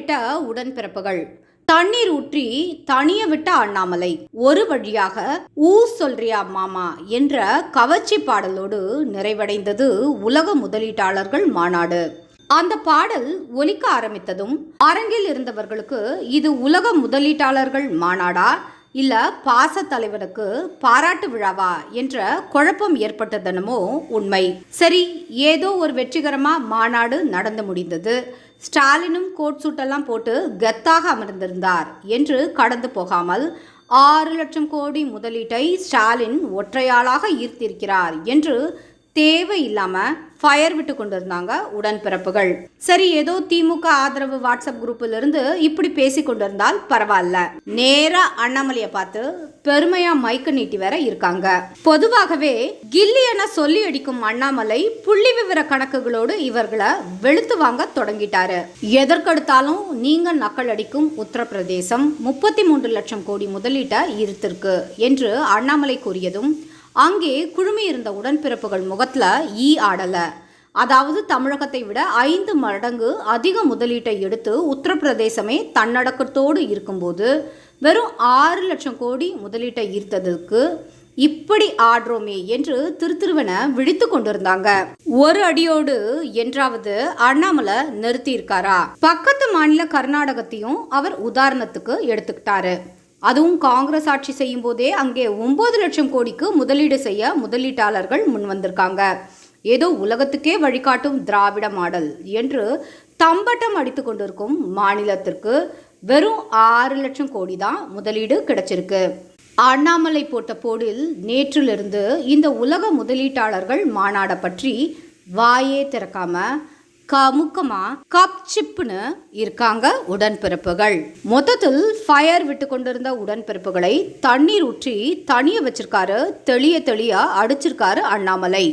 கேட்ட உடன்பிறப்புகள். தண்ணீர் ஊற்றி தனிய விட்ட அண்ணாமலை. ஒரு வழியாக ஊ சொல்றியா மாமா என்ற கவர்ச்சி பாடலோடு நிறைவடைந்தது உலக முதலீட்டாளர்கள் மாநாடு. அந்த பாடல் ஒலிக்க ஆரம்பித்ததும் அரங்கில் இருந்தவர்களுக்கு இது உலக முதலீட்டாளர்கள் மாநாடா இல்ல பாச தலைவனுக்கு பாராட்டு விழாவா என்ற குழப்பம் ஏற்பட்டதனமோ உண்மை. சரி, ஏதோ ஒரு வெற்றிகரமா மாநாடு நடந்து முடிந்தது. ஸ்டாலினும் கோட் சூட்டெல்லாம் போட்டு கெத்தாக அமர்ந்திருந்தார் என்று கடந்து போகாமல் 6 லட்சம் கோடி முதலீட்டை ஸ்டாலின் ஒற்றையாளாக ஈர்த்திருக்கிறார் என்று தேவையில்லாம ஃபயர் விட்டு கொண்டிருந்தாங்க உடன்பிறப்புகள். சரி, ஏதோ திமுக ஆதரவு வாட்ஸ்அப் குரூப்பில் இருந்து இப்படி பேசி கொண்டிருந்தால் பரவாயில்ல, நேரா அண்ணாமலையை பார்த்து பெருமையா மைக்கு நீட்டி வேற இருக்காங்க. பொதுவாகவே கில்லி என சொல்லி அடிக்கும் அண்ணாமலை புள்ளி விவர கணக்குகளோடு இவர்களை வெளுத்து வாங்க தொடங்கிட்டாரு. எதற்கெடுத்தாலும் நீங்க நக்கல் அடிக்கும் உத்தரப்பிரதேசம் 33 லட்சம் கோடி முதலீட்டை ஈர்த்திருக்கு என்று அண்ணாமலை கூறியதும் அங்கே குழுமி இருந்த உடன்பிறப்புகள் முகத்துல ஈ ஆடல. அதாவது தமிழகத்தை விட 5 மடங்கு அதிக முதலீட்டை எடுத்து உத்தரப்பிரதேசமே தன்னடக்கத்தோடு இருக்கும்போது வெறும் 6 லட்சம் கோடி முதலீட்டை ஈர்த்ததுக்கு இப்படி ஆடுறோமே என்று திருவென விழித்து கொண்டிருந்தாங்க. ஒரு அடியோடு என்றாவது அண்ணாமலை நிறுத்தி இருக்காரா? பக்கத்து மாநில கர்நாடகத்தையும் அவர் உதாரணத்துக்கு எடுத்துக்கிட்டாரு. அதுவும் காங்கிரஸ் ஆட்சி செய்யும் போதே அங்கே 9 லட்சம் கோடிக்கு முதலீடு செய்ய முதலீட்டாளர்கள் முன் வந்திருக்காங்க. ஏதோ உலகத்துக்கே வழிகாட்டும் திராவிட மாடல் என்று தம்பட்டம் அடித்து கொண்டிருக்கும் மாநிலத்திற்கு வெறும் 6 லட்சம் கோடி தான் முதலீடு கிடைச்சிருக்கு. அண்ணாமலை போட்ட போடில் நேற்றிலிருந்து இந்த உலக முதலீட்டாளர்கள் மாநாடை பற்றி வாயே திறக்காம கமுக்கமா கப் சிப்புன்னு இருக்காங்க உடன்பிறப்புகள். மொத்தத்தில் ஃபயர் விட்டு கொண்டிருந்த உடன்பிறப்புகளை தண்ணீர் ஊற்றி தனிய வச்சிருக்காரு, தெளிய அடிச்சிருக்காரு அண்ணாமலை.